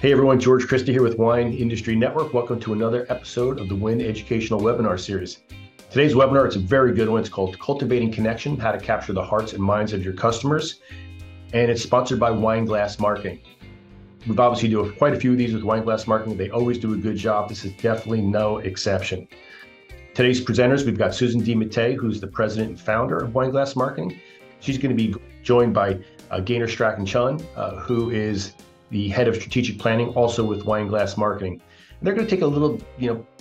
Hey everyone, George Christie here with Wine Industry Network. Welcome to another episode of the Win Educational Webinar Series. Today's webinar, it's a very good one. It's called Cultivating Connection, How to Capture the Hearts and Minds of Your Customers. And it's sponsored by Wineglass Marketing. We've obviously do quite a few of these with Wineglass Marketing. They always do a good job. This is definitely no exception. Today's presenters, we've got Susan DiMattei, who's the president and founder of Wineglass Marketing. She's going to be joined by Gaynor Strachan-Chun, who is the head of strategic planning, also with Wineglass Marketing. And they're going to take a little,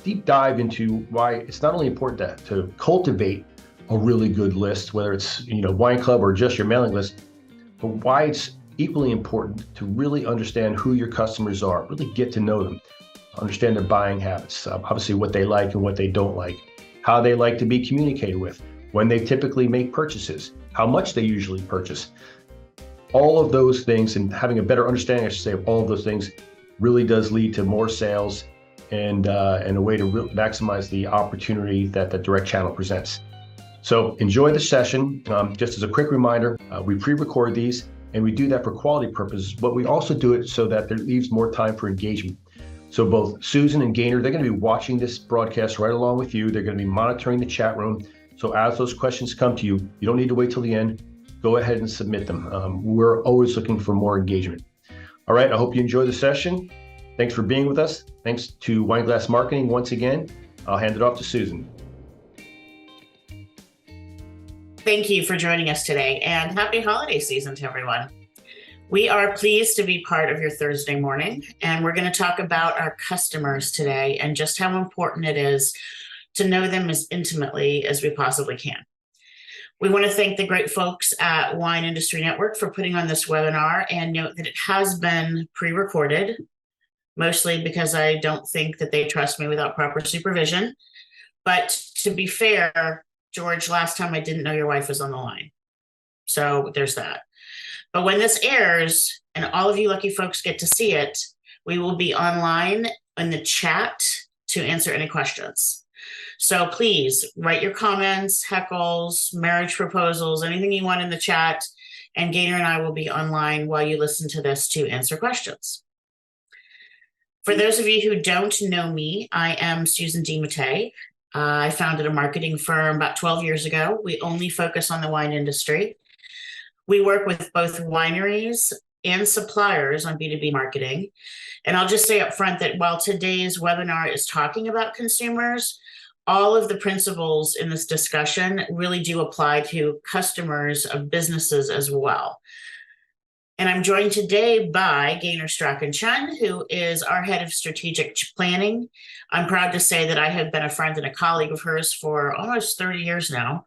deep dive into why it's not only important to cultivate a really good list, whether it's, wine club or just your mailing list, but why it's equally important to really understand who your customers are, really get to know them, understand their buying habits, obviously what they like and what they don't like, how they like to be communicated with, when they typically make purchases, how much they usually purchase. All of those things, and having a better understanding, I should say, of all of those things really does lead to more sales and a way to maximize the opportunity that the direct channel presents. So enjoy the session. Just as a quick reminder, we pre-record these and we do that for quality purposes, but we also do it so that there leaves more time for engagement. So both Susan and Gaynor, they're going to be watching this broadcast right along with you. They're going to be monitoring the chat room. So as those questions come to you, you don't need to wait till the end. Go ahead and submit them. We're always looking for more engagement. All right, I hope you enjoy the session. Thanks for being with us. Thanks to Wineglass Marketing once again. I'll hand it off to Susan. Thank you for joining us today, and happy holiday season to everyone. We are pleased to be part of your Thursday morning, and we're going to talk about our customers today and just how important it is to know them as intimately as we possibly can. We want to thank the great folks at Wine Industry Network for putting on this webinar, and note that it has been pre-recorded, mostly because I don't think that they trust me without proper supervision. But to be fair, George, last time I didn't know your wife was on the line. So there's that. But when this airs, and all of you lucky folks get to see it, we will be online in the chat to answer any questions. So please write your comments, heckles, marriage proposals, anything you want in the chat, and Gaynor and I will be online while you listen to this to answer questions. For those of you who don't know me, I am Susan DiMattei. I founded a marketing firm about 12 years ago. We only focus on the wine industry. We work with both wineries and suppliers on B2B marketing. And I'll just say up front that while today's webinar is talking about consumers, all of the principles in this discussion really do apply to customers of businesses as well. And I'm joined today by Gaynor Strachan-Chun, who is our head of strategic planning. I'm proud to say that I have been a friend and a colleague of hers for almost 30 years now.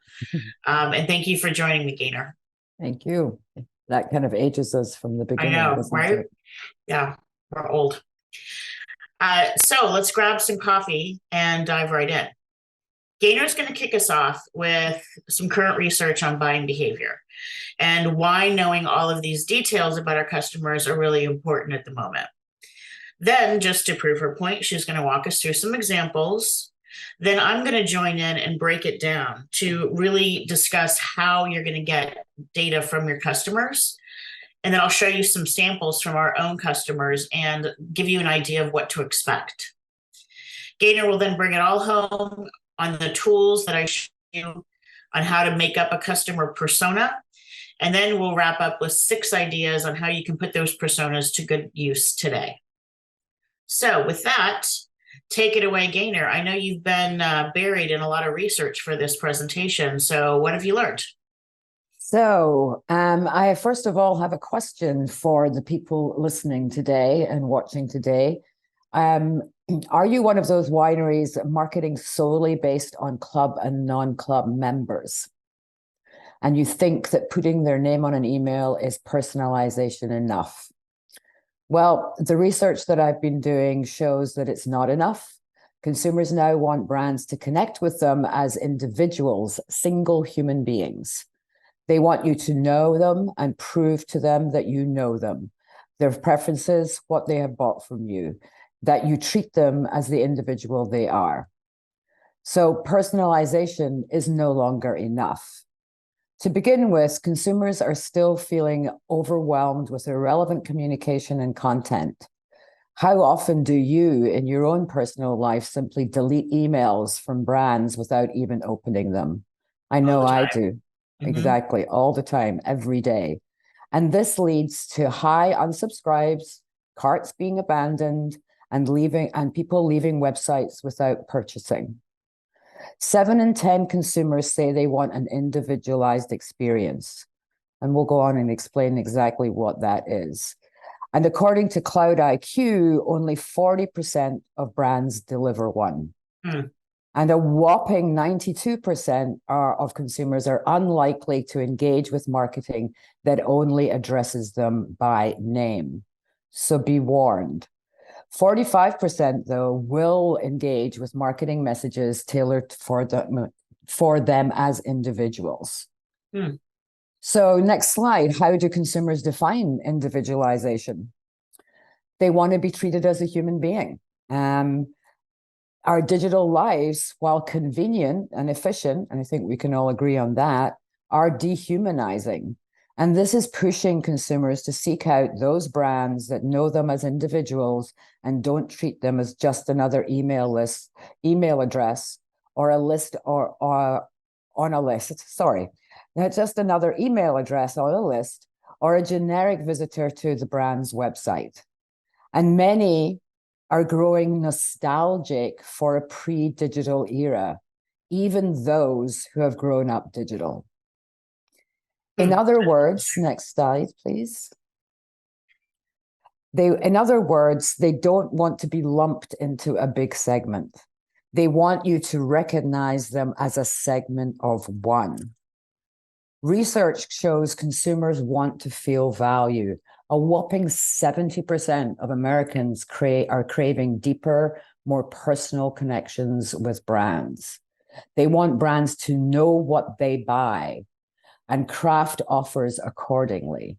And thank you for joining me, Gaynor. Thank you. That kind of ages us from the beginning. I know, right? It? Yeah, we're old. So let's grab some coffee and dive right in. Gaynor's going to kick us off with some current research on buying behavior and why knowing all of these details about our customers are really important at the moment. Then, just to prove her point, she's going to walk us through some examples. Then I'm going to join in and break it down to really discuss how you're going to get data from your customers. And then I'll show you some samples from our own customers and give you an idea of what to expect. Gaynor will then bring it all home on the tools that I show you on how to make up a customer persona. And then we'll wrap up with 6 ideas on how you can put those personas to good use today. So with that, take it away, Gaynor. I know you've been buried in a lot of research for this presentation. So what have you learned? So I first of all have a question for the people listening today and watching today. Are you one of those wineries marketing solely based on club and non-club members? And you think that putting their name on an email is personalization enough? Well, the research that I've been doing shows that it's not enough. Consumers now want brands to connect with them as individuals, single human beings. They want you to know them and prove to them that you know them, their preferences, what they have bought from you, that you treat them as the individual they are. So personalization is no longer enough. To begin with, consumers are still feeling overwhelmed with irrelevant communication and content. How often do you, in your own personal life, simply delete emails from brands without even opening them? I All know the I time. do. Mhm. Exactly, all the time, every day. And this leads to high unsubscribes, carts being abandoned, and people leaving websites without purchasing. 7 in 10 consumers say they want an individualized experience. And we'll go on and explain exactly what that is. And according to Cloud IQ, only 40% of brands deliver one. Hmm. And a whopping 92% of consumers are unlikely to engage with marketing that only addresses them by name. So be warned. 45%, though, will engage with marketing messages tailored for them as individuals. Hmm. So next slide, how do consumers define individualization? They want to be treated as a human being. Our digital lives, while convenient and efficient, and I think we can all agree on that, are dehumanizing. And this is pushing consumers to seek out those brands that know them as individuals and don't treat them as just another email address, or a list or on a list. Sorry, not just another email address on a list or a generic visitor to the brand's website. And many are growing nostalgic for a pre-digital era, even those who have grown up digital. In other words, next slide, please. In other words, they don't want to be lumped into a big segment. They want you to recognize them as a segment of one. Research shows consumers want to feel value. A whopping 70% of Americans are craving deeper, more personal connections with brands. They want brands to know what they buy and craft offers accordingly.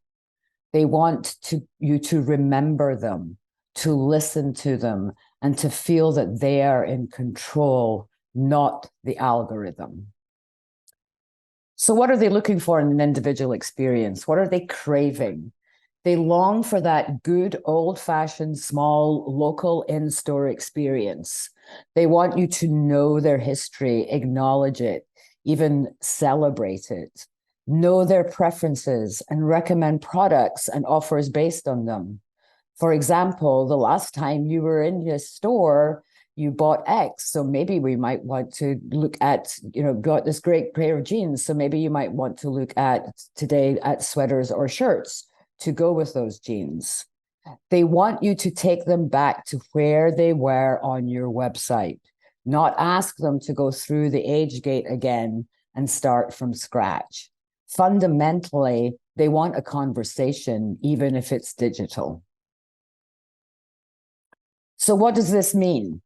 They want you to remember them, to listen to them, and to feel that they are in control, not the algorithm. So what are they looking for in an individual experience? What are they craving? They long for that good old-fashioned small local in-store experience. They want you to know their history, acknowledge it, even celebrate it, know their preferences, and recommend products and offers based on them. For example, the last time you were in your store, you bought X. So maybe we might want to look at, got this great pair of jeans. So maybe you might want to look at today at sweaters or shirts to go with those jeans. They want you to take them back to where they were on your website, not ask them to go through the age gate again and start from scratch. Fundamentally, they want a conversation, even if it's digital. So what does this mean?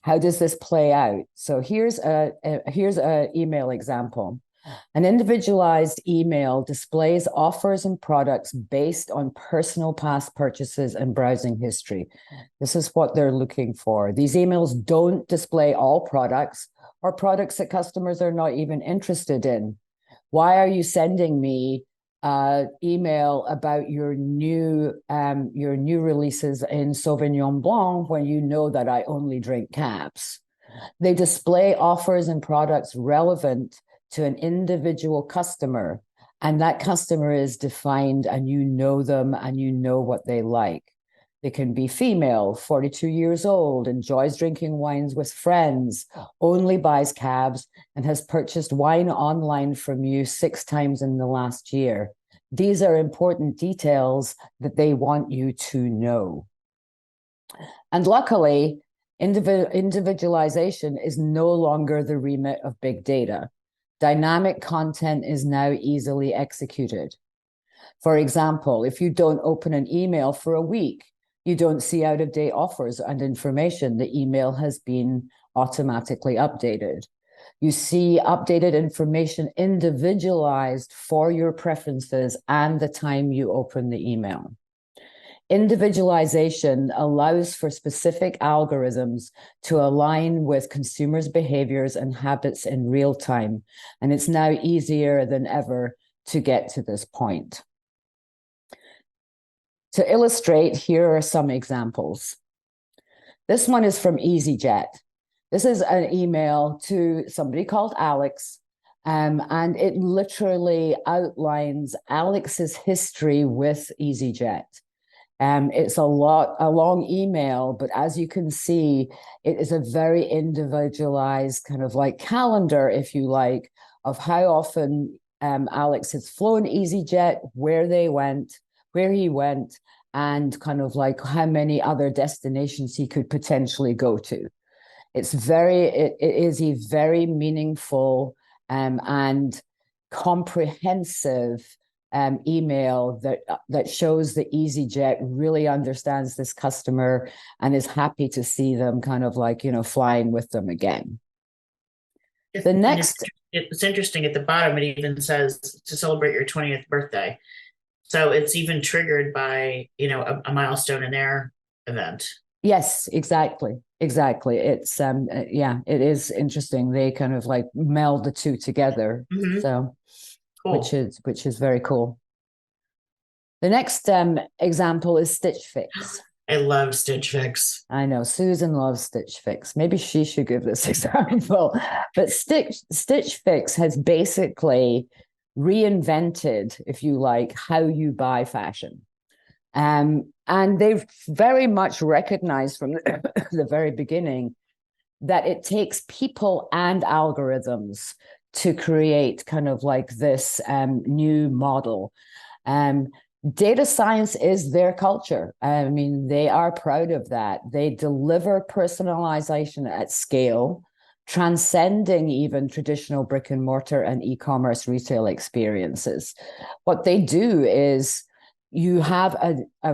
How does this play out? So here's a email example. An individualized email displays offers and products based on personal past purchases and browsing history. This is what they're looking for. These emails don't display all products or products that customers are not even interested in. Why are you sending me email about your new releases in Sauvignon Blanc when you know that I only drink Cabs? They display offers and products relevant to an individual customer, and that customer is defined, and you know them, and you know what they like. They can be female, 42 years old, enjoys drinking wines with friends, only buys Cabs, and has purchased wine online from you 6 times in the last year. These are important details that they want you to know. And luckily, individualization is no longer the remit of big data. Dynamic content is now easily executed. For example, if you don't open an email for a week, you don't see out-of-date offers and information. The email has been automatically updated. You see updated information individualized for your preferences and the time you open the email. Individualization allows for specific algorithms to align with consumers' behaviors and habits in real time, and it's now easier than ever to get to this point. To illustrate, here are some examples. This one is from EasyJet. This is an email to somebody called Alex, and it literally outlines Alex's history with EasyJet. It's a long email, but as you can see, it is a very individualized kind of like calendar, if you like, of how often Alex has flown EasyJet, where he went, and kind of like how many other destinations he could potentially go to. It is a very meaningful and comprehensive email that shows that EasyJet really understands this customer and is happy to see them kind of like, flying with them again. The next, it's interesting at the bottom, it even says to celebrate your 20th birthday. So it's even triggered by, a milestone in their event. Yes, exactly. It's it is interesting. They kind of like meld the two together. Mm-hmm. So cool. which is very cool. The next example is Stitch Fix. I love Stitch Fix. I know Susan loves Stitch Fix. Maybe she should give this example. But Stitch Fix has basically reinvented, if you like, how you buy fashion. And they've very much recognized from the very beginning that it takes people and algorithms to create kind of like this new model. Data science is their culture. I mean, they are proud of that. They deliver personalization at scale, transcending even traditional brick and mortar and e-commerce retail experiences. What they do is you have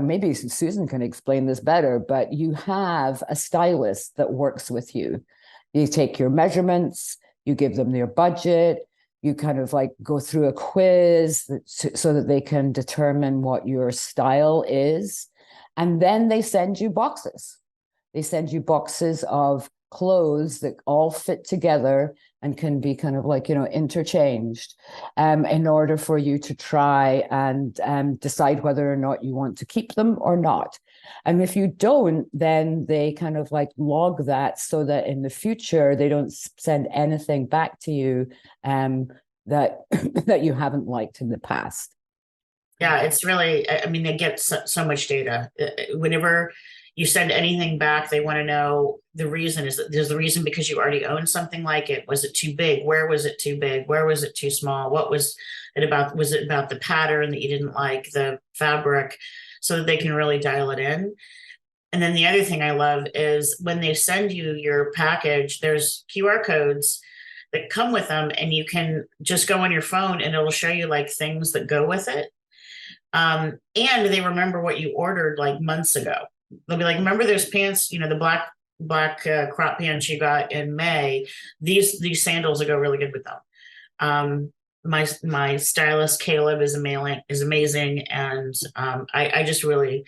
maybe Susan can explain this better, but you have a stylist that works with you. You take your measurements, you give them their budget, you kind of like go through a quiz so that they can determine what your style is. And then they send you boxes. They send you boxes of clothes that all fit together and can be kind of like, interchanged in order for you to try and decide whether or not you want to keep them or not. And if you don't, then they kind of like log that so that in the future, they don't send anything back to you that you haven't liked in the past. Yeah, it's really, they get so much data. Whenever you send anything back, they want to know the reason. Is the reason because you already own something like it? Was it too big? Where was it too big? Where was it too small? What was it about? Was it about the pattern that you didn't like, the fabric, so that they can really dial it in? And then the other thing I love is when they send you your package, there's QR codes that come with them, and you can just go on your phone and it'll show you like things that go with it. And they remember what you ordered like months ago. They'll be like, remember those pants, the black crop pants you got in May, these sandals will go really good with them. My stylist Caleb is amazing, and I just really,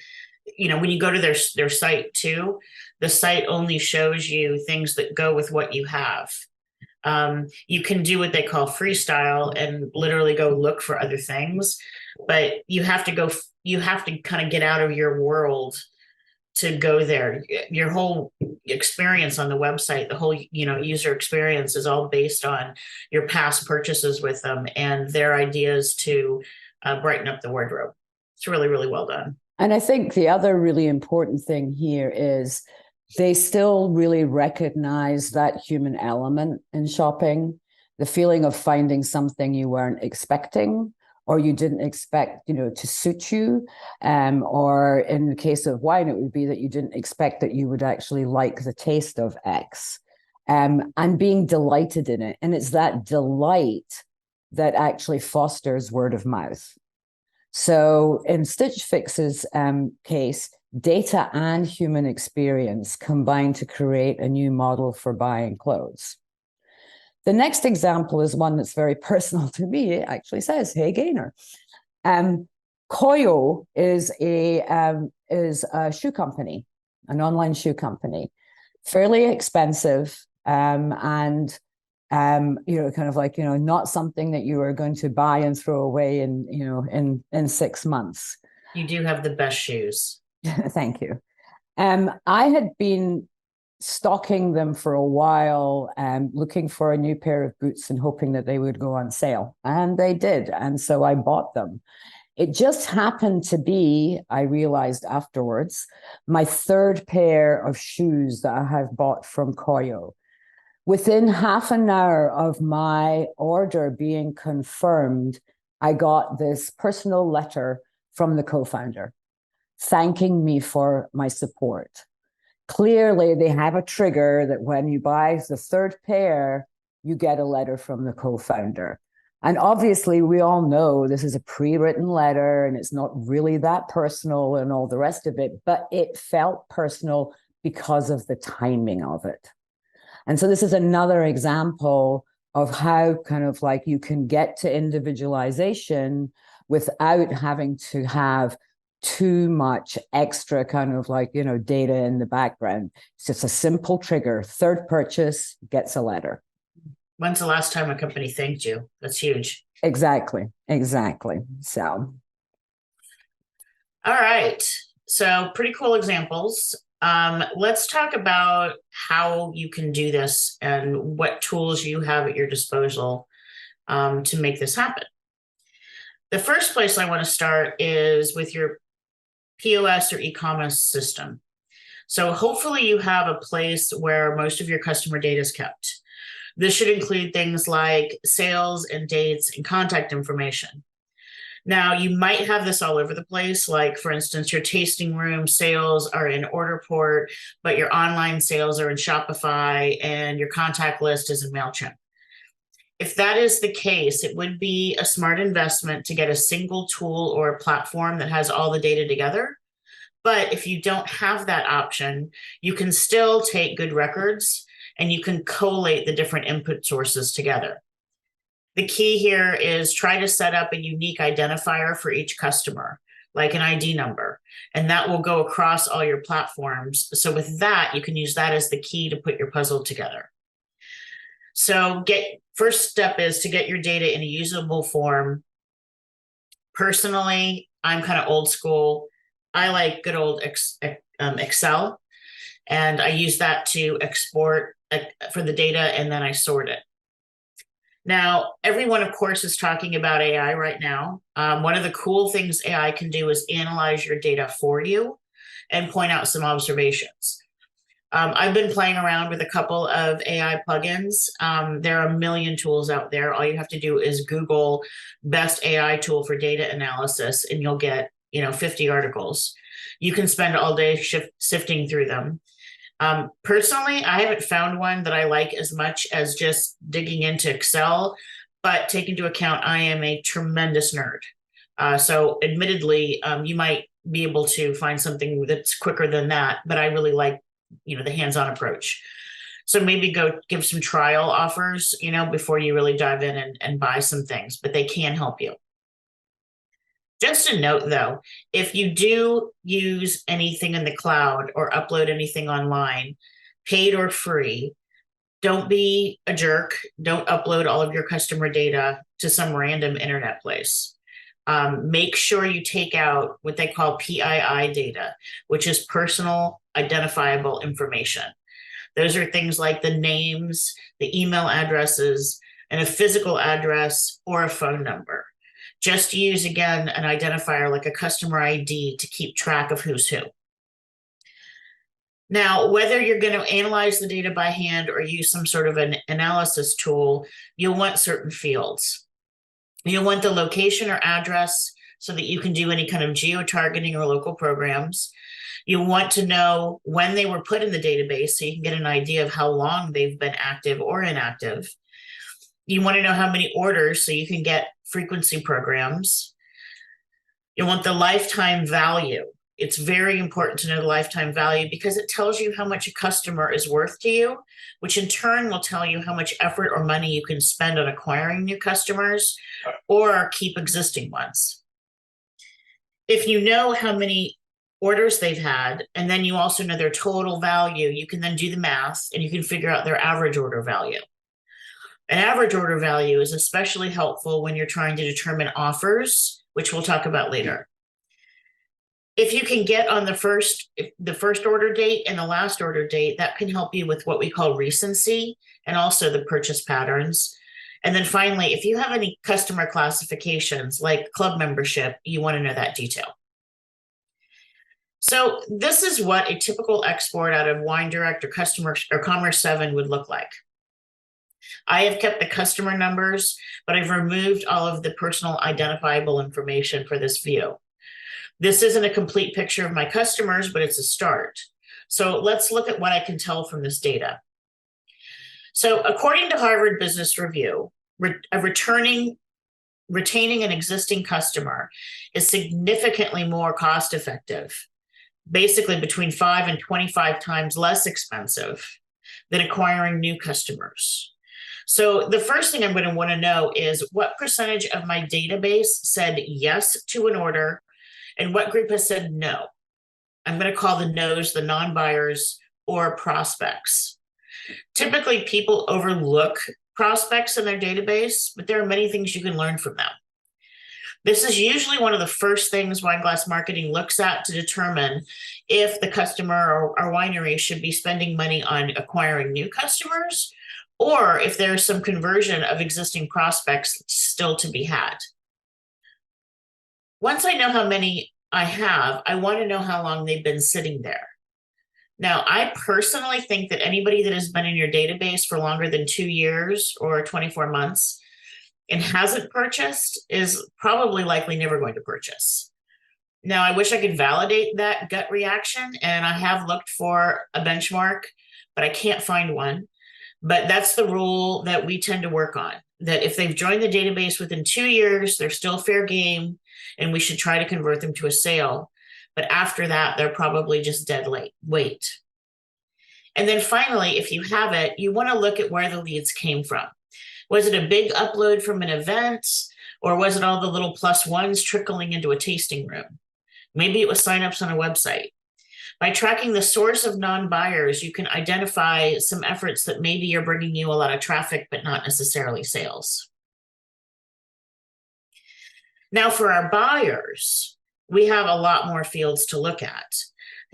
when you go to their site too, the site only shows you things that go with what you have. You can do what they call freestyle and literally go look for other things, but you have to kind of get out of your world to go there. Your whole experience on the website, the whole, user experience is all based on your past purchases with them and their ideas to brighten up the wardrobe. It's really, really well done. And I think the other really important thing here is they still really recognize that human element in shopping, the feeling of finding something you weren't expecting or you didn't expect, to suit you. Or in the case of wine, it would be that you didn't expect that you would actually like the taste of X, and being delighted in it. And it's that delight that actually fosters word of mouth. So in Stitch Fix's case, data and human experience combine to create a new model for buying clothes. The next example is one that's very personal to me. It actually says, "Hey Gaynor." Koyo is a shoe company, an online shoe company, fairly expensive, and kind of like, not something that you are going to buy and throw away in 6 months. You do have the best shoes. Thank you. I had been stalking them for a while and looking for a new pair of boots and hoping that they would go on sale. And they did. And so I bought them. It just happened to be, I realized afterwards, my third pair of shoes that I have bought from Koyo. Within half an hour of my order being confirmed, I got this personal letter from the co-founder thanking me for my support. Clearly, they have a trigger that when you buy the third pair, you get a letter from the co-founder. And obviously, we all know this is a pre-written letter and it's not really that personal and all the rest of it, but it felt personal because of the timing of it. And so this is another example of how kind of like you can get to individualization without having to have too much extra kind of like, data in the background. It's just a simple trigger. Third purchase gets a letter. When's the last time a company thanked you? That's huge. Exactly. So. All right. So pretty cool examples. Let's talk about how you can do this and what tools you have at your disposal to make this happen. The first place I want to start is with your POS or e-commerce system. So hopefully you have a place where most of your customer data is kept. This should include things like sales and dates and contact information. Now, you might have this all over the place. Like, for instance, your tasting room sales are in Orderport, but your online sales are in Shopify and your contact list is in MailChimp. If that is the case, it would be a smart investment to get a single tool or a platform that has all the data together. But if you don't have that option, you can still take good records and you can collate the different input sources together. The key here is try to set up a unique identifier for each customer, like an ID number, and that will go across all your platforms. So with that, you can use that as the key to put your puzzle together. So first step is to get your data in a usable form. Personally, I'm kind of old school. I like good old Excel, and I use that to export for the data, and then I sort it. Now, everyone, of course, is talking about AI right now. One of the cool things AI can do is analyze your data for you and point out some observations. I've been playing around with a couple of AI plugins. There are a million tools out there. All you have to do is Google best AI tool for data analysis, and you'll get 50 articles. You can spend all day sifting through them. Personally, I haven't found one that I like as much as just digging into Excel, but take into account I am a tremendous nerd. So admittedly, you might be able to find something that's quicker than that, but I really like, the hands-on approach. So maybe go give some trial offers, before you really dive in and buy some things, but they can help you. Just a note, though, if you do use anything in the cloud or upload anything online, paid or free, don't be a jerk. Don't upload all of your customer data to some random internet place. Make sure you take out what they call PII data, which is personal identifiable information. Those are things like the names, the email addresses, and a physical address or a phone number. Just use, again, an identifier like a customer ID to keep track of who's who. Now, whether you're going to analyze the data by hand or use some sort of an analysis tool, you'll want certain fields. You'll want the location or address so that you can do any kind of geo-targeting or local programs. You'll want to know when they were put in the database so you can get an idea of how long they've been active or inactive. You want to know how many orders so you can get frequency programs. You want the lifetime value. It's very important to know the lifetime value because it tells you how much a customer is worth to you, which in turn will tell you how much effort or money you can spend on acquiring new customers or keep existing ones. If you know how many orders they've had, and then you also know their total value, you can then do the math and you can figure out their average order value. An average order value is especially helpful when you're trying to determine offers, which we'll talk about later. If you can get on the first order date and the last order date, that can help you with what we call recency and also the purchase patterns. And then finally, if you have any customer classifications like club membership, you want to know that detail. So this is what a typical export out of Wine Direct or Customer or Commerce 7 would look like. I have kept the customer numbers, but I've removed all of the personal identifiable information for this view. This isn't a complete picture of my customers, but it's a start. So let's look at what I can tell from this data. So according to Harvard Business Review, retaining an existing customer is significantly more cost effective, basically between 5 and 25 times less expensive than acquiring new customers. So the first thing I'm going to want to know is what percentage of my database said yes to an order and what group has said no. I'm going to call the no's the non-buyers or prospects. Typically, people overlook prospects in their database, but there are many things you can learn from them. This is usually one of the first things Wineglass Marketing looks at to determine if the customer or winery should be spending money on acquiring new customers, or if there's some conversion of existing prospects still to be had. Once I know how many I have, I want to know how long they've been sitting there. Now, I personally think that anybody that has been in your database for longer than 2 years or 24 months and hasn't purchased is probably likely never going to purchase. Now, I wish I could validate that gut reaction, and I have looked for a benchmark, but I can't find one. But that's the rule that we tend to work on, that if they've joined the database within 2 years, they're still fair game, and we should try to convert them to a sale. But after that, they're probably just dead weight. And then finally, if you have it, you want to look at where the leads came from. Was it a big upload from an event, or was it all the little plus ones trickling into a tasting room? Maybe it was signups on a website. By tracking the source of non-buyers, you can identify some efforts that maybe are bringing you a lot of traffic, but not necessarily sales. Now for our buyers, we have a lot more fields to look at.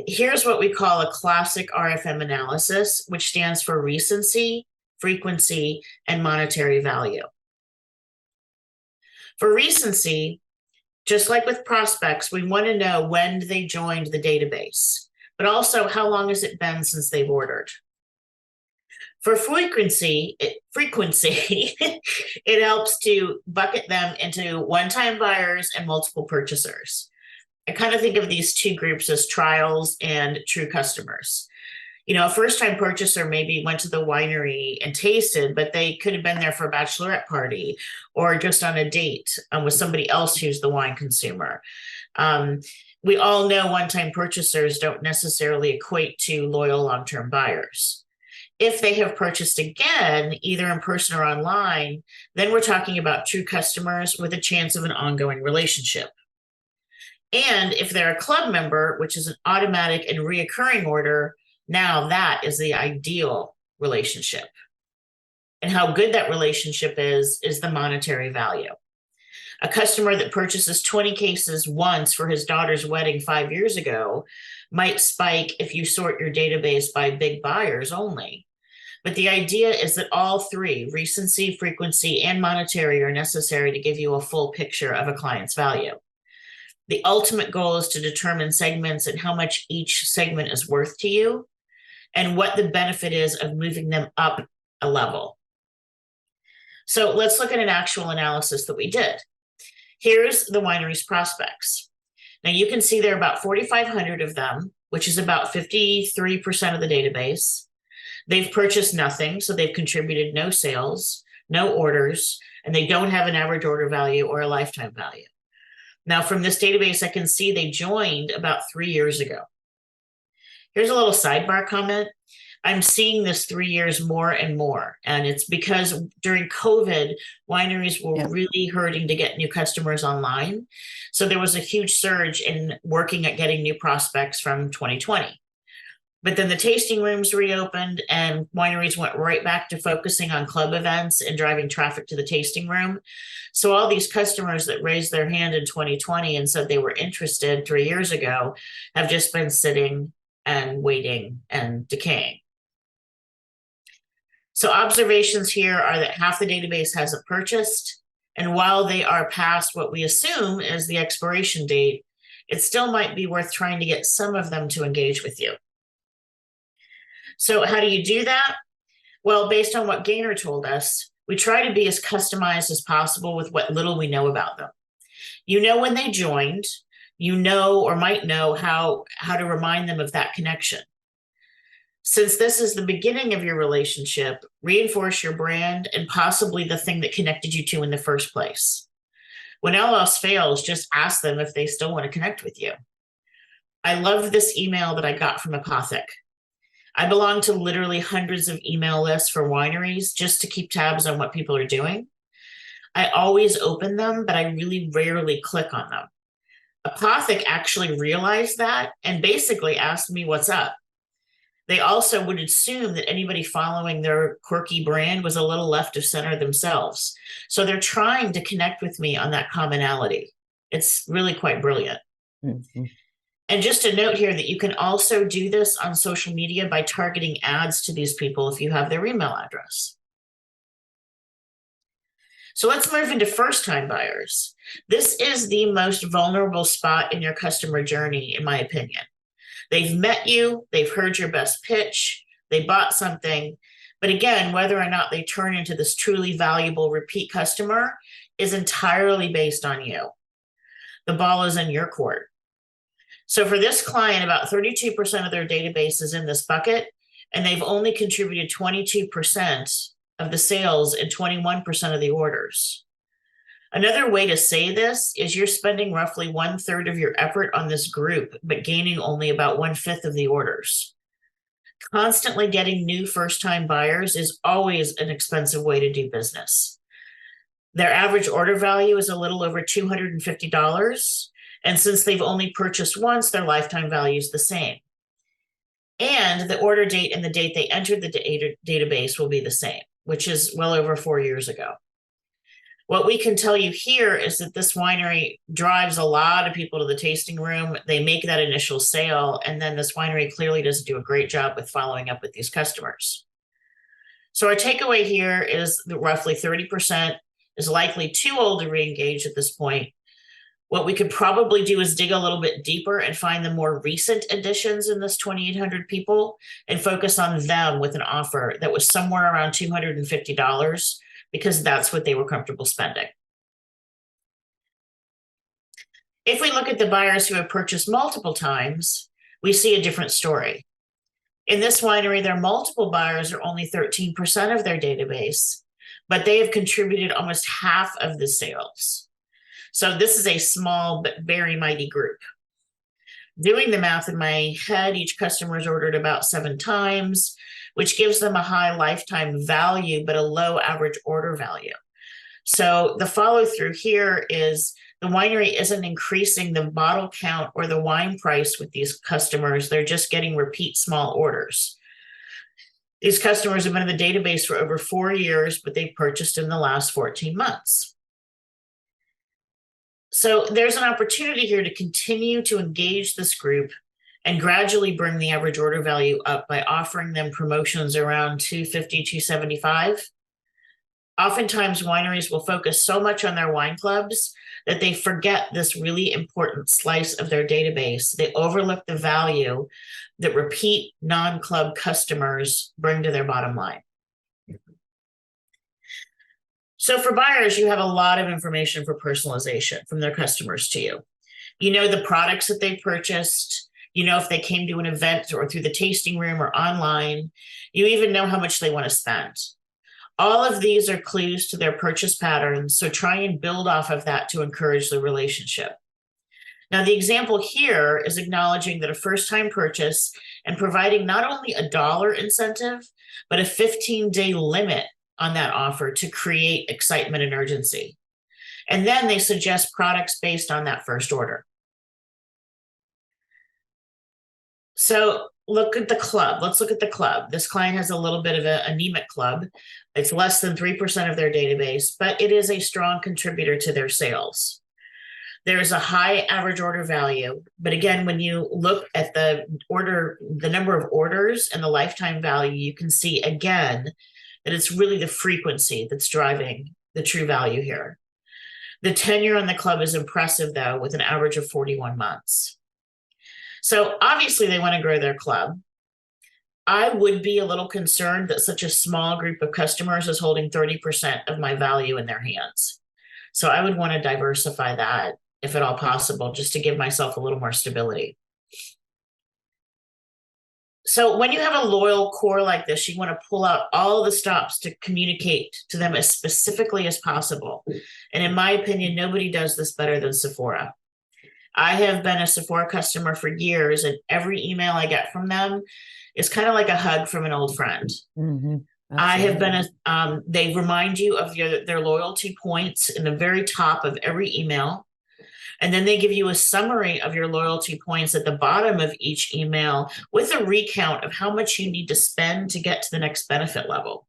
Here's what we call a classic RFM analysis, which stands for recency, frequency, and monetary value. For recency, just like with prospects, we want to know when they joined the database, but also how long has it been since they've ordered. For frequency, it helps to bucket them into one-time buyers and multiple purchasers. I kind of think of these two groups as trials and true customers. You know, a first-time purchaser maybe went to the winery and tasted, but they could have been there for a bachelorette party or just on a date with somebody else who's the wine consumer. We all know one-time purchasers don't necessarily equate to loyal long-term buyers. If they have purchased again, either in person or online, then we're talking about true customers with a chance of an ongoing relationship. And if they're a club member, which is an automatic and reoccurring order, now that is the ideal relationship. And how good that relationship is the monetary value. A customer that purchases 20 cases once for his daughter's wedding 5 years ago might spike if you sort your database by big buyers only. But the idea is that all three, recency, frequency, and monetary, are necessary to give you a full picture of a client's value. The ultimate goal is to determine segments and how much each segment is worth to you and what the benefit is of moving them up a level. So let's look at an actual analysis that we did. Here's the winery's prospects. Now you can see there are about 4,500 of them, which is about 53% of the database. They've purchased nothing, so they've contributed no sales, no orders, and they don't have an average order value or a lifetime value. Now from this database, I can see they joined about 3 years ago. Here's a little sidebar comment. I'm seeing this 3 years more and more. And it's because during COVID, wineries were really hurting to get new customers online. So there was a huge surge in working at getting new prospects from 2020. But then the tasting rooms reopened and wineries went right back to focusing on club events and driving traffic to the tasting room. So all these customers that raised their hand in 2020 and said they were interested 3 years ago have just been sitting and waiting and decaying. So observations here are that half the database hasn't purchased, and while they are past what we assume is the expiration date, it still might be worth trying to get some of them to engage with you. So how do you do that? Well, based on what Gaynor told us, we try to be as customized as possible with what little we know about them. You know when they joined, you know or might know how to remind them of that connection. Since this is the beginning of your relationship, reinforce your brand and possibly the thing that connected you to in the first place. When all else fails, just ask them if they still want to connect with you. I love this email that I got from Apothic. I belong to literally hundreds of email lists for wineries just to keep tabs on what people are doing. I always open them, but I really rarely click on them. Apothic actually realized that and basically asked me what's up. They also would assume that anybody following their quirky brand was a little left of center themselves. So they're trying to connect with me on that commonality. It's really quite brilliant. Mm-hmm. And just a note here that you can also do this on social media by targeting ads to these people if you have their email address. So let's move into first-time buyers. This is the most vulnerable spot in your customer journey, in my opinion. They've met you, they've heard your best pitch, they bought something, but again, whether or not they turn into this truly valuable repeat customer is entirely based on you. The ball is in your court. So for this client, about 32% of their database is in this bucket, and they've only contributed 22% of the sales and 21% of the orders. Another way to say this is you're spending roughly 1/3 of your effort on this group, but gaining only about 1/5 of the orders. Constantly getting new first-time buyers is always an expensive way to do business. Their average order value is a little over $250. And since they've only purchased once, their lifetime value is the same. And the order date and the date they entered the database will be the same, which is well over 4 years ago. What we can tell you here is that this winery drives a lot of people to the tasting room. They make that initial sale, and then this winery clearly doesn't do a great job with following up with these customers. So our takeaway here is that roughly 30% is likely too old to re-engage at this point. What we could probably do is dig a little bit deeper and find the more recent additions in this 2,800 people and focus on them with an offer that was somewhere around $250 because that's what they were comfortable spending. If we look at the buyers who have purchased multiple times, we see a different story. In this winery, their multiple buyers are only 13% of their database, but they have contributed almost half of the sales. So this is a small but very mighty group. Doing the math in my head, each customer has ordered about 7 times, which gives them a high lifetime value, but a low average order value. So the follow through here is the winery isn't increasing the bottle count or the wine price with these customers. They're just getting repeat small orders. These customers have been in the database for over 4 years, but they purchased in the last 14 months. So there's an opportunity here to continue to engage this group and gradually bring the average order value up by offering them promotions around $250, $275. Oftentimes, wineries will focus so much on their wine clubs that they forget this really important slice of their database. They overlook the value that repeat non-club customers bring to their bottom line. So for buyers, you have a lot of information for personalization from their customers to you. You know the products that they purchased. You know if they came to an event or through the tasting room or online. You even know how much they want to spend. All of these are clues to their purchase patterns, so try and build off of that to encourage the relationship. Now, the example here is acknowledging that a first-time purchase and providing not only a dollar incentive, but a 15-day limit on that offer to create excitement and urgency. And then they suggest products based on that first order. So look at the club. Let's look at the club. This client has a little bit of an anemic club. It's less than 3% of their database, but it is a strong contributor to their sales. There's a high average order value. But again, when you look at the number of orders and the lifetime value, you can see again that it's really the frequency that's driving the true value here. The tenure on the club is impressive, though, with an average of 41 months. So obviously they want to grow their club. I would be a little concerned that such a small group of customers is holding 30% of my value in their hands. So I would want to diversify that if at all possible, just to give myself a little more stability. So when you have a loyal core like this, you want to pull out all the stops to communicate to them as specifically as possible. And in my opinion, nobody does this better than Sephora. I have been a Sephora customer for years, and every email I get from them is kind of like a hug from an old friend. Mm-hmm. I have been they remind you of their loyalty points in the very top of every email. And then they give you a summary of your loyalty points at the bottom of each email with a recount of how much you need to spend to get to the next benefit level.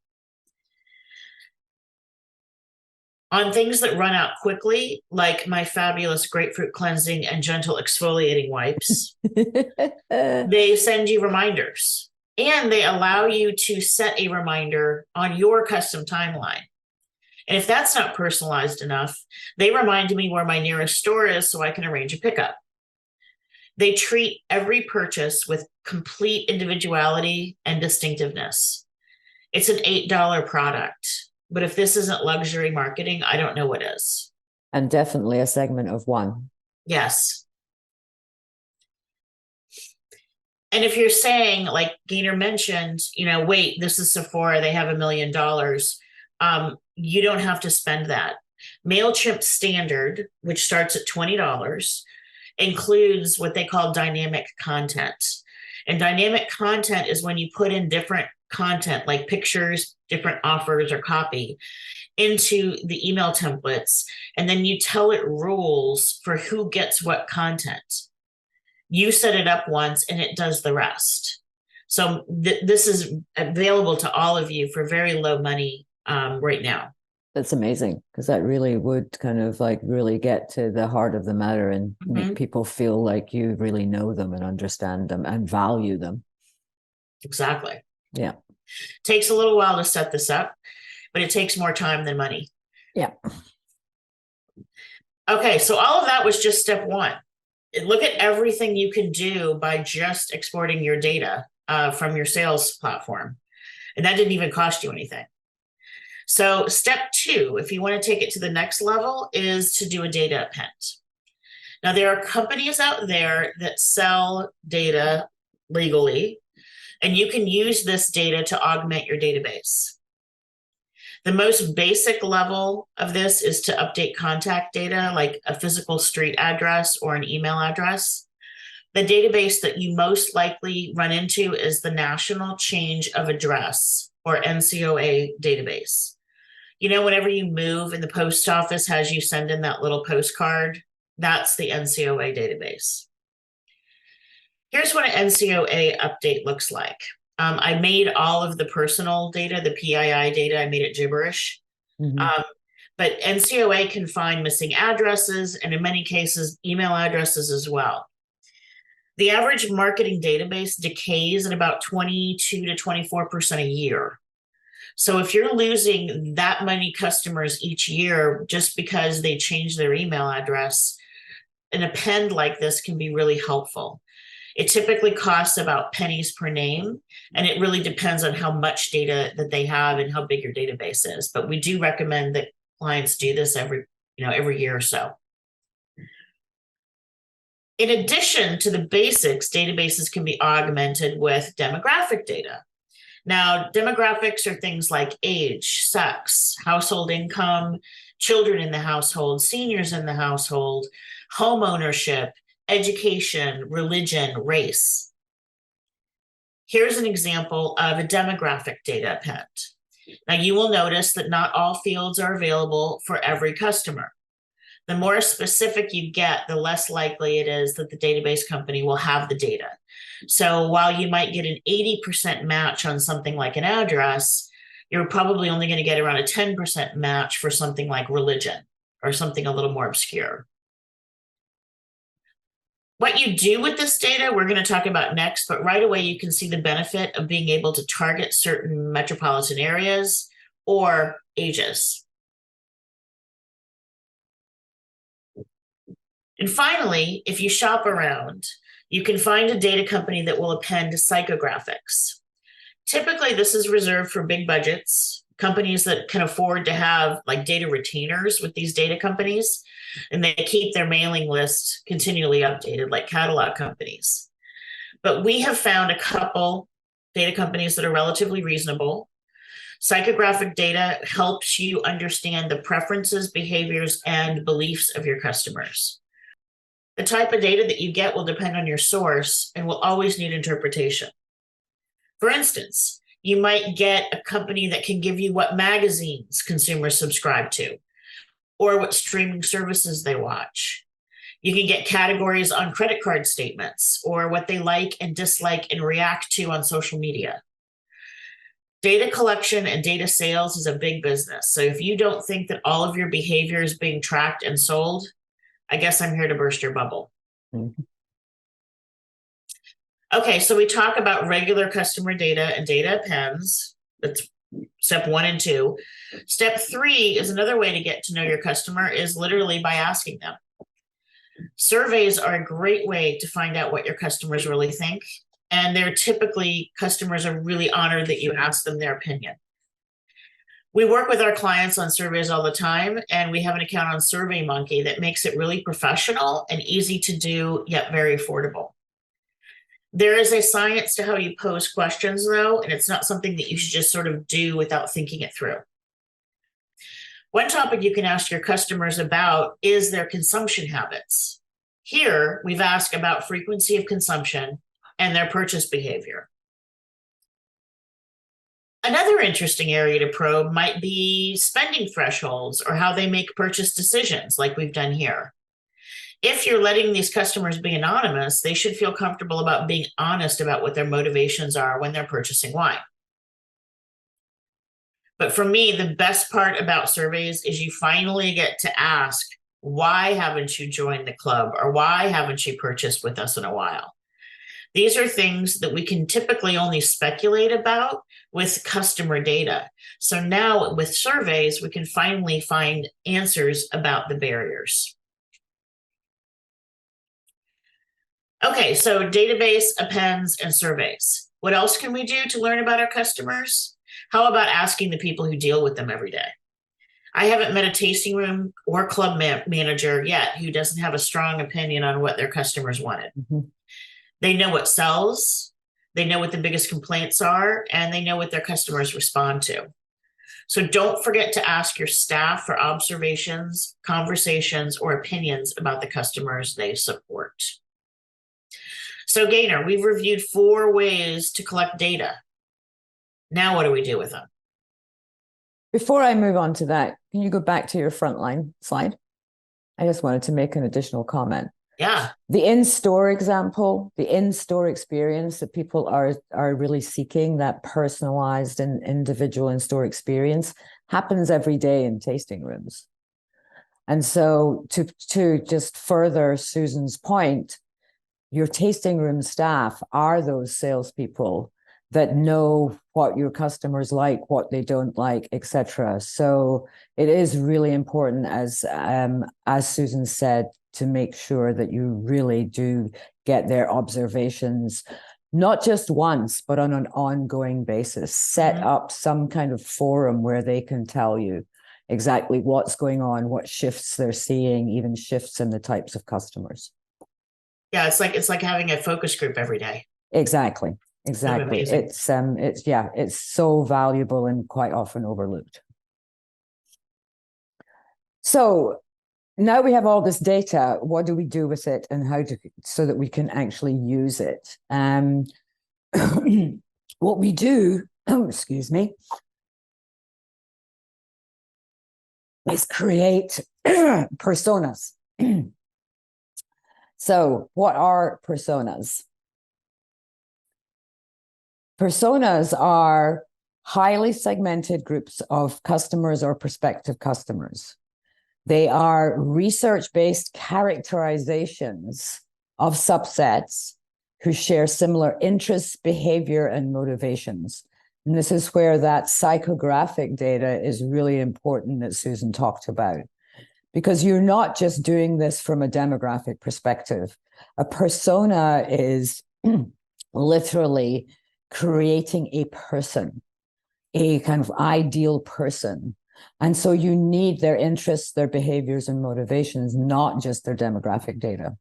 On things that run out quickly, like my fabulous grapefruit cleansing and gentle exfoliating wipes, they send you reminders, and they allow you to set a reminder on your custom timeline. And if that's not personalized enough, they remind me where my nearest store is so I can arrange a pickup. They treat every purchase with complete individuality and distinctiveness. It's an $8 product, but if this isn't luxury marketing, I don't know what is. And definitely a segment of one. Yes. And if you're saying, like Gaynor mentioned, wait, this is Sephora, they have $1 million. You don't have to spend that. MailChimp Standard, which starts at $20, includes what they call dynamic content. And dynamic content is when you put in different content, like pictures, different offers, or copy, into the email templates. And then you tell it rules for who gets what content. You set it up once and it does the rest. So this is available to all of you for very low money right now. That's amazing, because that really would kind of like really get to the heart of the matter and make people feel like you really know them and understand them and value them. Exactly. Yeah. Takes a little while to set this up, but it takes more time than money. Yeah. Okay, so all of that was just step one. Look at everything you can do by just exporting your data from your sales platform. And that didn't even cost you anything. So step two, if you want to take it to the next level, is to do a data append. Now, there are companies out there that sell data legally, and you can use this data to augment your database. The most basic level of this is to update contact data, like a physical street address or an email address. The database that you most likely run into is the National Change of Address, or NCOA database. Whenever you move and the post office has you send in that little postcard, that's the NCOA database. Here's what an NCOA update looks like. I made all of the personal data, the PII data, I made it gibberish. But NCOA can find missing addresses and in many cases, email addresses as well. The average marketing database decays at about 22 to 24% a year. So if you're losing that many customers each year just because they change their email address, an append like this can be really helpful. It typically costs about pennies per name, and it really depends on how much data that they have and how big your database is. But we do recommend that clients do this every year or so. In addition to the basics, databases can be augmented with demographic data. Now, demographics are things like age, sex, household income, children in the household, seniors in the household, home ownership, education, religion, race. Here's an example of a demographic data append. Now, you will notice that not all fields are available for every customer. The more specific you get, the less likely it is that the database company will have the data. So while you might get an 80% match on something like an address, you're probably only going to get around a 10% match for something like religion or something a little more obscure. What you do with this data, we're going to talk about next, but right away you can see the benefit of being able to target certain metropolitan areas or ages. And finally, if you shop around, you can find a data company that will append psychographics. Typically, this is reserved for big budgets, companies that can afford to have like data retainers with these data companies, and they keep their mailing list continually updated like catalog companies. But we have found a couple data companies that are relatively reasonable. Psychographic data helps you understand the preferences, behaviors, and beliefs of your customers. The type of data that you get will depend on your source and will always need interpretation. For instance, you might get a company that can give you what magazines consumers subscribe to or what streaming services they watch. You can get categories on credit card statements or what they like and dislike and react to on social media. Data collection and data sales is a big business. So if you don't think that all of your behavior is being tracked and sold, I guess I'm here to burst your bubble. Mm-hmm. Okay, so we talk about regular customer data and data appends. That's step 1 and 2. Step 3 is another way to get to know your customer is literally by asking them. Surveys are a great way to find out what your customers really think. And they're typically, customers are really honored that you ask them their opinion. We work with our clients on surveys all the time, and we have an account on SurveyMonkey that makes it really professional and easy to do, yet very affordable. There is a science to how you pose questions, though, and it's not something that you should just sort of do without thinking it through. One topic you can ask your customers about is their consumption habits. Here, we've asked about frequency of consumption and their purchase behavior. Another interesting area to probe might be spending thresholds or how they make purchase decisions, like we've done here. If you're letting these customers be anonymous, they should feel comfortable about being honest about what their motivations are when they're purchasing wine. But for me, the best part about surveys is you finally get to ask, why haven't you joined the club? Or why haven't you purchased with us in a while? These are things that we can typically only speculate about with customer data. So now with surveys, we can finally find answers about the barriers. Okay, so database, appends, and surveys. What else can we do to learn about our customers? How about asking the people who deal with them every day? I haven't met a tasting room or club manager yet who doesn't have a strong opinion on what their customers wanted. Mm-hmm. They know what sells, they know what the biggest complaints are, and they know what their customers respond to. So don't forget to ask your staff for observations, conversations, or opinions about the customers they support. So Gaynor, we've reviewed 4 ways to collect data. Now what do we do with them? Before I move on to that, can you go back to your frontline slide? I just wanted to make an additional comment. Yeah. The in-store example, the in-store experience that people are really seeking, that personalized and individual in-store experience, happens every day in tasting rooms. And so to just further Susan's point, your tasting room staff are those salespeople that know what your customers like, what they don't like, etc. So it is really important, as Susan said, to make sure that you really do get their observations, not just once, but on an ongoing basis. Set up some kind of forum where they can tell you exactly what's going on, what shifts they're seeing, even shifts in the types of customers. Yeah, it's like having a focus group every day. Exactly. It's so valuable and quite often overlooked. So now we have all this data. What do we do with it, and so that we can actually use it? What we do, excuse me. is create personas. So what are personas? Personas are highly segmented groups of customers or prospective customers. They are research-based characterizations of subsets who share similar interests, behavior, and motivations. And this is where that psychographic data is really important that Susan talked about, because you're not just doing this from a demographic perspective. A persona is literally creating a person, a kind of ideal person. And so you need their interests, their behaviors, and motivations, not just their demographic data.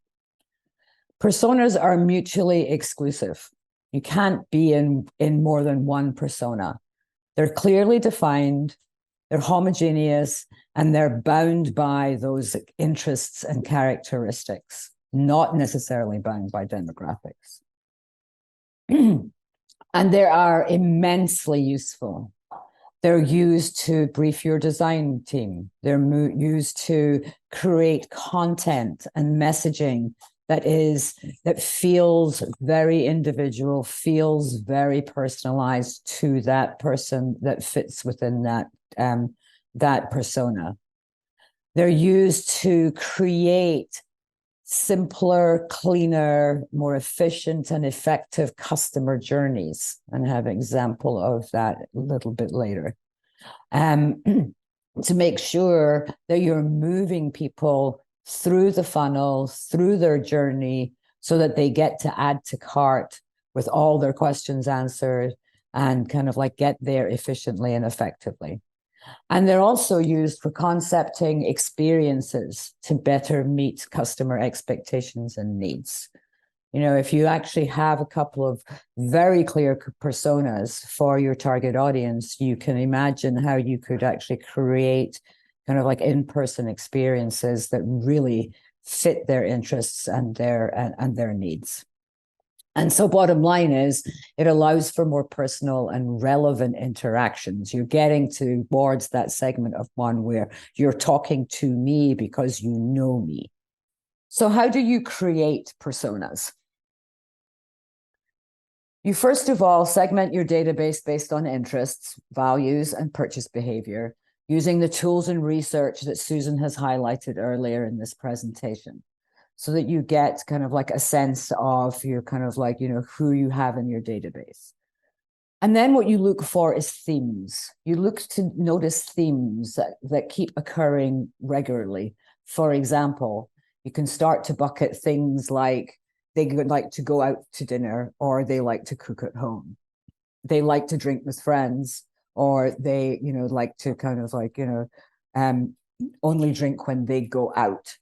Personas are mutually exclusive. You can't be in more than one persona. They're clearly defined, they're homogeneous, and they're bound by those interests and characteristics, not necessarily bound by demographics. And they are immensely useful. They're used to brief your design team. They're used to create content and messaging that feels very individual, feels very personalized to that person that fits within that persona. They're used to create simpler, cleaner, more efficient and effective customer journeys, and I have an example of that a little bit later. To make sure that you're moving people through the funnel, through their journey, so that they get to add to cart with all their questions answered and kind of like get there efficiently and effectively. And they're also used for concepting experiences to better meet customer expectations and needs. You know, if you actually have a couple of very clear personas for your target audience, you can imagine how you could actually create kind of like in-person experiences that really fit their interests and their needs. And so bottom line is, it allows for more personal and relevant interactions. You're getting towards that segment of one where you're talking to me because you know me. So how do you create personas? You first of all segment your database based on interests, values, and purchase behavior, using the tools and research that Susan has highlighted earlier in this presentation, so that you get kind of like a sense of your kind of like, you know, who you have in your database. And then what you look for is themes. You look to notice themes that keep occurring regularly. For example, you can start to bucket things like they would like to go out to dinner, or they like to cook at home. They like to drink with friends, or they, you know, like to kind of like, you know, only drink when they go out.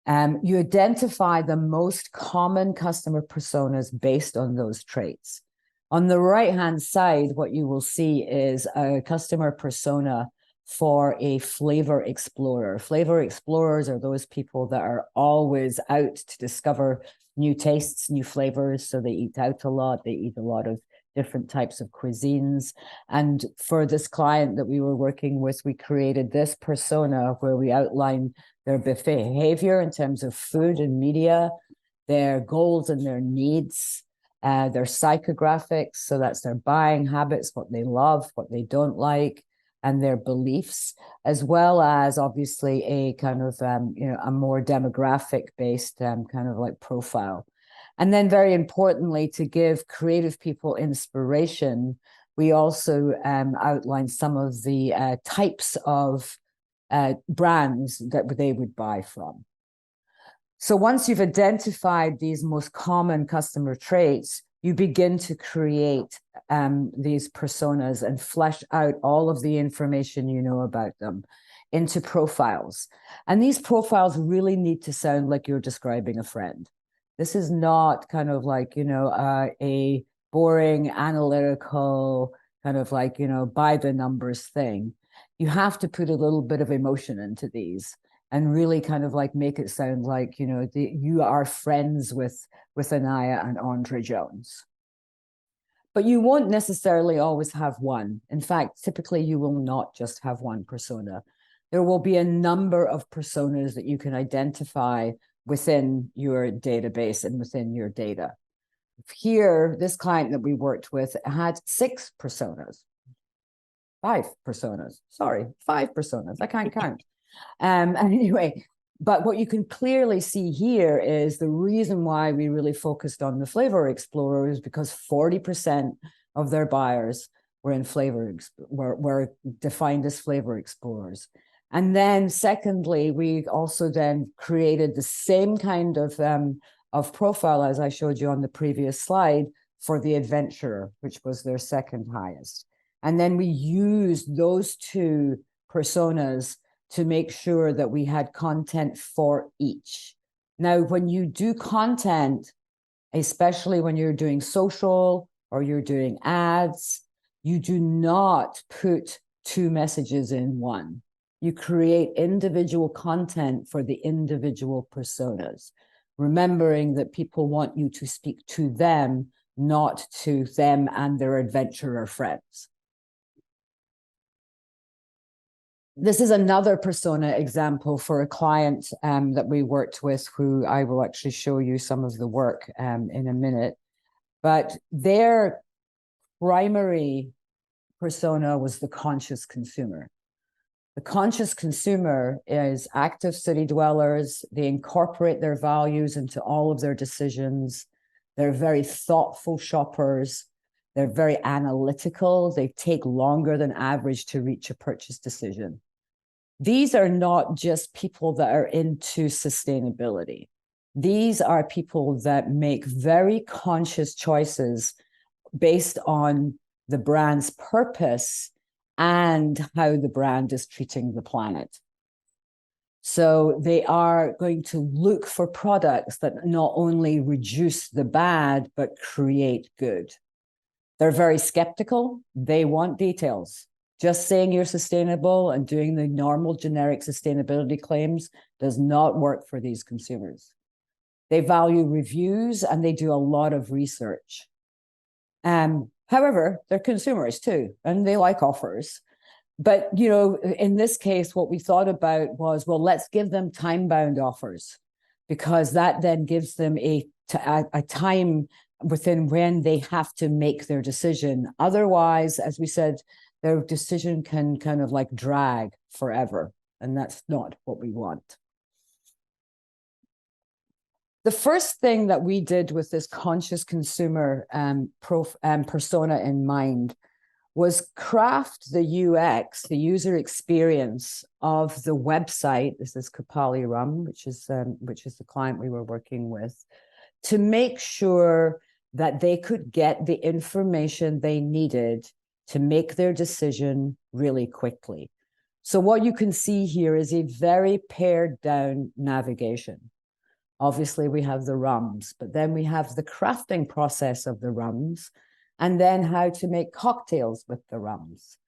You identify the most common customer personas based on those traits. On the right-hand side, what you will see is a customer persona for a flavor explorer. Flavor explorers are those people that are always out to discover new tastes, new flavors. So they eat out a lot. They eat a lot of different types of cuisines. And for this client that we were working with, we created this persona where we outline their behavior in terms of food and media, their goals and their needs, their psychographics. So that's their buying habits, what they love, what they don't like, and their beliefs, as well as obviously a kind of, you know, a more demographic based kind of like profile. And then very importantly, to give creative people inspiration, we also outline some of the types of brands that they would buy from. So once you've identified these most common customer traits, you begin to create these personas and flesh out all of the information you know about them into profiles. And these profiles really need to sound like you're describing a friend. This is not kind of like, you know, a boring analytical kind of like, you know, by the numbers thing. You have to put a little bit of emotion into these and really kind of like make it sound like, you know, you are friends with Anaya and Andre Jones. But you won't necessarily always have one. In fact, typically you will not just have one persona. there will be a number of personas that you can identify within your database and within your data. Here, this client that we worked with had 5 personas. Sorry, 5 personas. I can't count. Anyway, but what you can clearly see here is the reason why we really focused on the flavor explorers, because 40% of their buyers were in were defined as flavor explorers. And then secondly, we also then created the same kind of profile as I showed you on the previous slide for the adventurer, which was their second highest. And then we used those 2 personas to make sure that we had content for each. Now, when you do content, especially when you're doing social or you're doing ads, you do not put 2 messages in one. You create individual content for the individual personas, remembering that people want you to speak to them, not to them and their adventurer friends. This is another persona example for a client that we worked with, who I will actually show you some of the work in a minute. But their primary persona was the conscious consumer. The conscious consumer is active city dwellers. They incorporate their values into all of their decisions. They're very thoughtful shoppers. They're very analytical. They take longer than average to reach a purchase decision. These are not just people that are into sustainability. These are people that make very conscious choices based on the brand's purpose and how the brand is treating the planet. So they are going to look for products that not only reduce the bad, but create good. They're very skeptical. They want details. Just saying you're sustainable and doing the normal generic sustainability claims does not work for these consumers. They value reviews and they do a lot of research. However, they're consumers too, and they like offers. But, you know, in this case, what we thought about was, well, let's give them time-bound offers, because that then gives them a time within when they have to make their decision. Otherwise, as we said, their decision can kind of like drag forever, and that's not what we want. The first thing that we did with this conscious consumer persona in mind was craft the UX, the user experience of the website. This is Capali Rum, which is the client we were working with, to make sure that they could get the information they needed to make their decision really quickly. So what you can see here is a very pared down navigation. Obviously, we have the rums, but then we have the crafting process of the rums, and then how to make cocktails with the rums.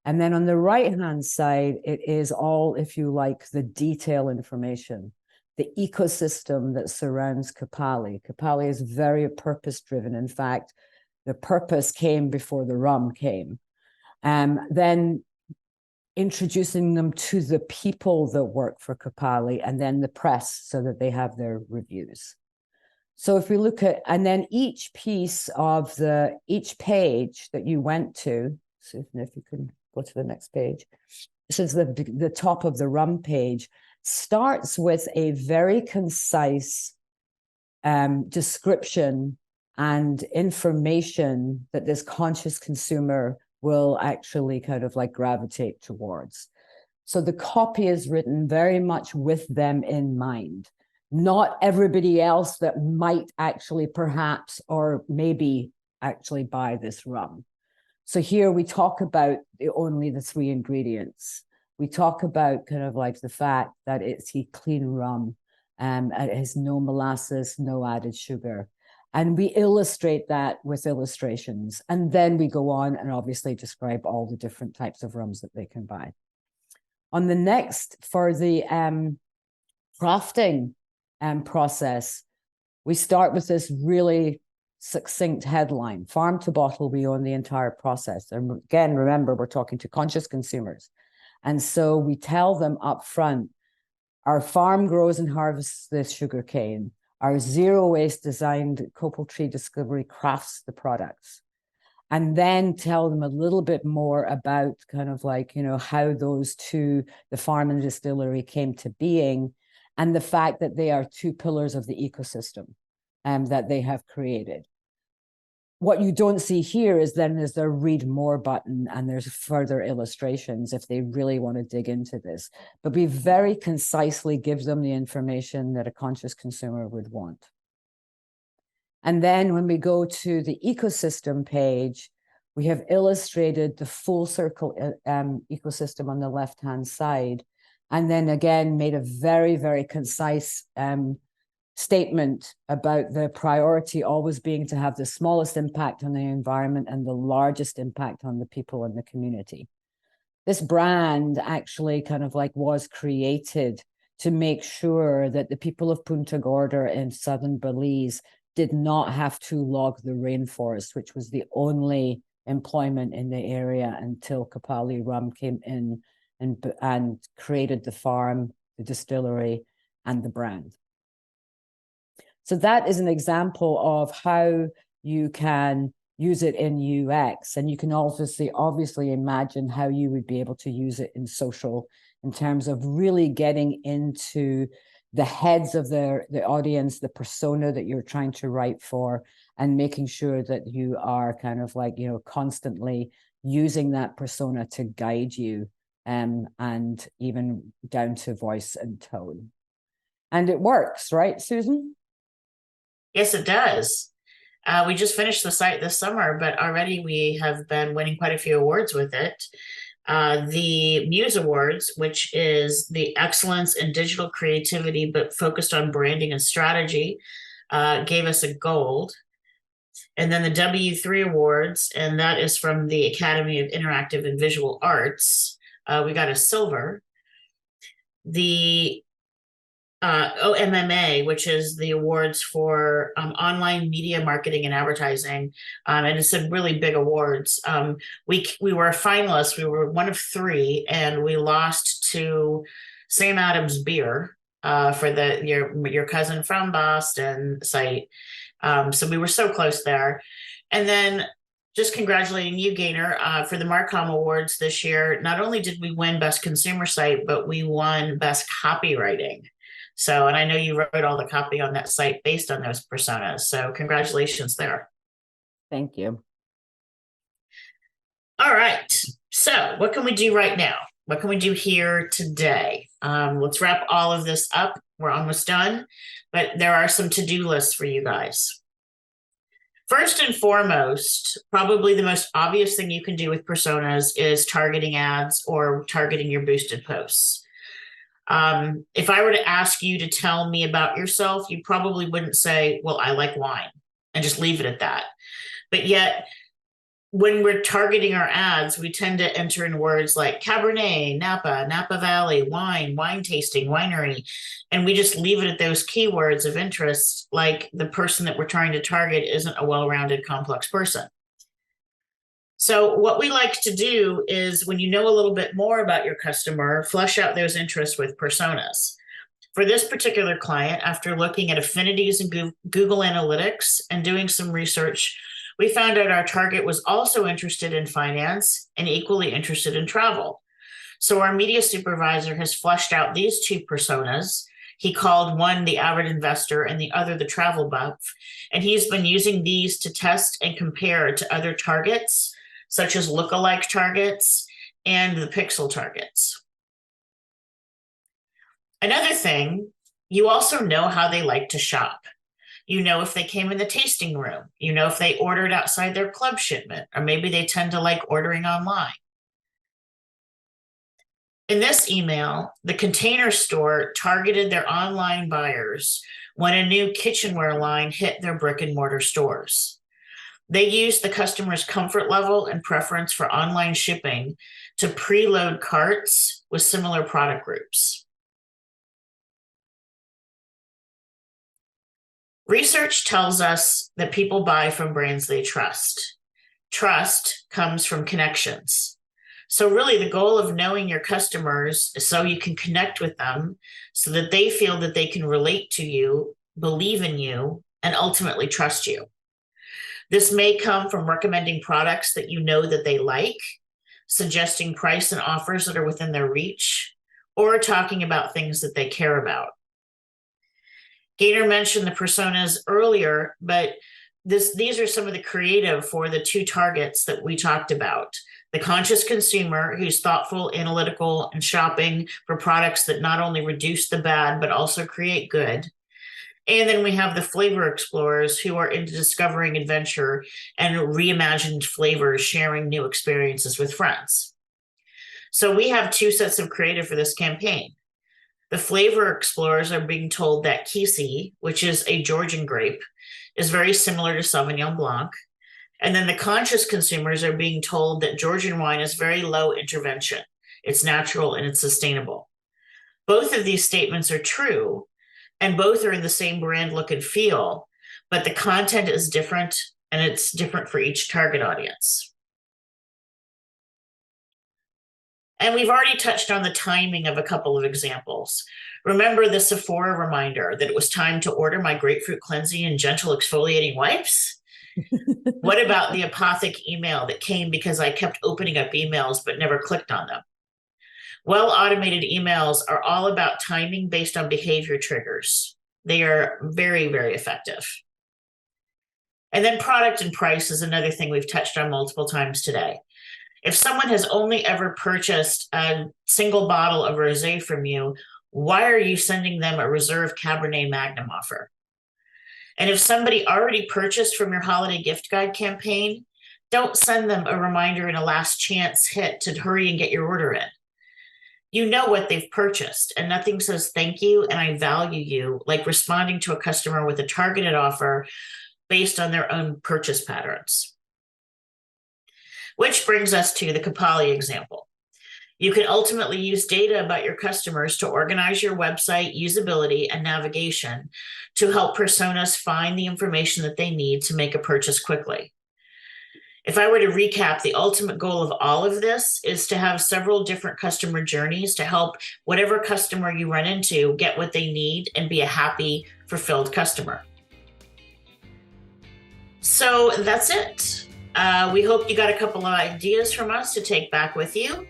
And then on the right-hand side, it is all, if you like, the detail information, the ecosystem that surrounds Capali. Capali is very purpose-driven. In fact, the purpose came before the rum came. Then introducing them to the people that work for Capali, and then the press so that they have their reviews. So if we look at, and then each piece of each page that you went to, so if you can go to the next page, this is the top of the rum page, starts with a very concise description and information that this conscious consumer will actually kind of like gravitate towards. So the copy is written very much with them in mind, not everybody else that might actually perhaps or maybe actually buy this rum. So here we talk about only the 3 ingredients. We talk about kind of like the fact that it's a clean rum, it has no molasses, no added sugar. And we illustrate that with illustrations. And then we go on and obviously describe all the different types of rums that they can buy. On the next, for the crafting process, we start with this really succinct headline: farm to bottle, we own the entire process. And again, remember, we're talking to conscious consumers. And so we tell them up front, our farm grows and harvests this sugar cane. Our zero waste designed copal tree distillery crafts the products. And then tell them a little bit more about kind of like, how those two, the farm and distillery, came to being, and the fact that they are two pillars of the ecosystem that they have created. What you don't see here is their read more button, and there's further illustrations if they really want to dig into this. But we very concisely give them the information that a conscious consumer would want. And then when we go to the ecosystem page, we have illustrated the full circle ecosystem on the left-hand side. And then again, made a very, very concise statement about the priority always being to have the smallest impact on the environment and the largest impact on the people in the community. This brand actually kind of like was created to make sure that the people of Punta Gorda in southern Belize did not have to log the rainforest, which was the only employment in the area until Kapali Rum came in and created the farm, the distillery, and the brand. So that is an example of how you can use it in UX. And you can obviously imagine how you would be able to use it in social, in terms of really getting into the heads of the audience, the persona that you're trying to write for, and making sure that you are kind of like, constantly using that persona to guide you, and even down to voice and tone. And it works, right, Susan? Yes, it does. We just finished the site this summer, but already we have been winning quite a few awards with it. The Muse Awards, which is the excellence in digital creativity, but focused on branding and strategy, gave us a gold. And then the W3 Awards, and that is from the Academy of Interactive and Visual Arts, we got a silver. The OMMA, which is the awards for online media marketing and advertising, and it's some really big awards. We were a finalist. We were one of three, and we lost to Sam Adams Beer for your cousin from Boston site. So we were so close there. And then just congratulating you, Gaynor, for the Marcom Awards this year. Not only did we win Best Consumer Site, but we won Best Copywriting. So, and I know you wrote all the copy on that site based on those personas. So congratulations there. Thank you. All right. So what can we do right now? What can we do here today? Let's wrap all of this up. We're almost done, but there are some to-do lists for you guys. First and foremost, probably the most obvious thing you can do with personas is targeting ads or targeting your boosted posts. If I were to ask you to tell me about yourself, you probably wouldn't say, well, I like wine, and just leave it at that. But yet, when we're targeting our ads, we tend to enter in words like Cabernet, Napa Valley, wine tasting, winery, and we just leave it at those keywords of interest, like the person that we're trying to target isn't a well-rounded, complex person. So what we like to do is, when you know a little bit more about your customer, flesh out those interests with personas. For this particular client, after looking at affinities in Google Analytics and doing some research, we found out our target was also interested in finance and equally interested in travel. So our media supervisor has fleshed out these two personas. He called one the avid investor and the other the travel buff. And he's been using these to test and compare to other targets, such as lookalike targets and the pixel targets. Another thing, you also know how they like to shop. You know if they came in the tasting room. You know if they ordered outside their club shipment, or maybe they tend to like ordering online. In this email, the Container Store targeted their online buyers when a new kitchenware line hit their brick and mortar stores. They used the customer's comfort level and preference for online shipping to preload carts with similar product groups. Research tells us that people buy from brands they trust. Trust comes from connections. So really the goal of knowing your customers is so you can connect with them so that they feel that they can relate to you, believe in you, and ultimately trust you. This may come from recommending products that you know that they like, suggesting price and offers that are within their reach, or talking about things that they care about. Gaynor mentioned the personas earlier, but these are some of the creative for the two targets that we talked about. The conscious consumer, who's thoughtful, analytical, and shopping for products that not only reduce the bad, but also create good. And then we have the flavor explorers, who are into discovering adventure and reimagined flavors, sharing new experiences with friends. So we have two sets of creative for this campaign. The flavor explorers are being told that Kisi, which is a Georgian grape, is very similar to Sauvignon Blanc. And then the conscious consumers are being told that Georgian wine is very low intervention. It's natural and it's sustainable. Both of these statements are true, and both are in the same brand look and feel, but the content is different, and it's different for each target audience. And we've already touched on the timing of a couple of examples. Remember the Sephora reminder that it was time to order my grapefruit cleansing and gentle exfoliating wipes? What about the Apothic email that came because I kept opening up emails but never clicked on them? Well-automated emails are all about timing based on behavior triggers. They are very, very effective. And then product and price is another thing we've touched on multiple times today. If someone has only ever purchased a single bottle of rosé from you, why are you sending them a Reserve Cabernet Magnum offer? And if somebody already purchased from your holiday gift guide campaign, don't send them a reminder and a last chance hit to hurry and get your order in. You know what they've purchased, and nothing says thank you and I value you like responding to a customer with a targeted offer based on their own purchase patterns. Which brings us to the Kapali example. You can ultimately use data about your customers to organize your website usability and navigation to help personas find the information that they need to make a purchase quickly. If I were to recap, the ultimate goal of all of this is to have several different customer journeys to help whatever customer you run into get what they need and be a happy, fulfilled customer. So that's it. We hope you got a couple of ideas from us to take back with you.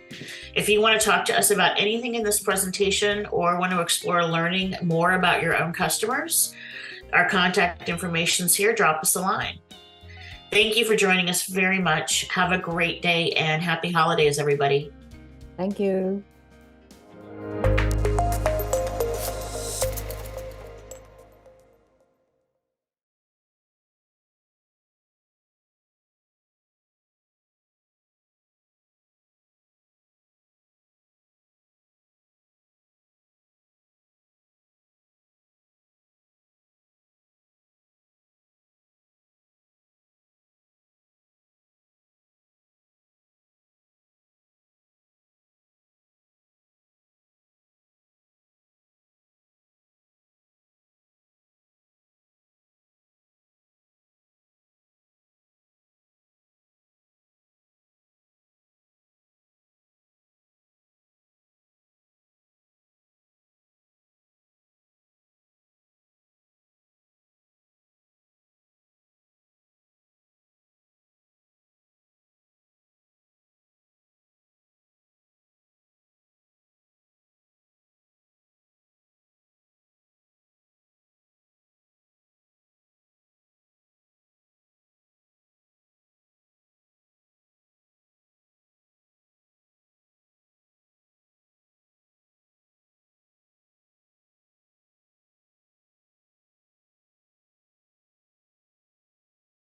If you want to talk to us about anything in this presentation or want to explore learning more about your own customers, our contact information is here. Drop us a line. Thank you for joining us very much. Have a great day and happy holidays, everybody. Thank you.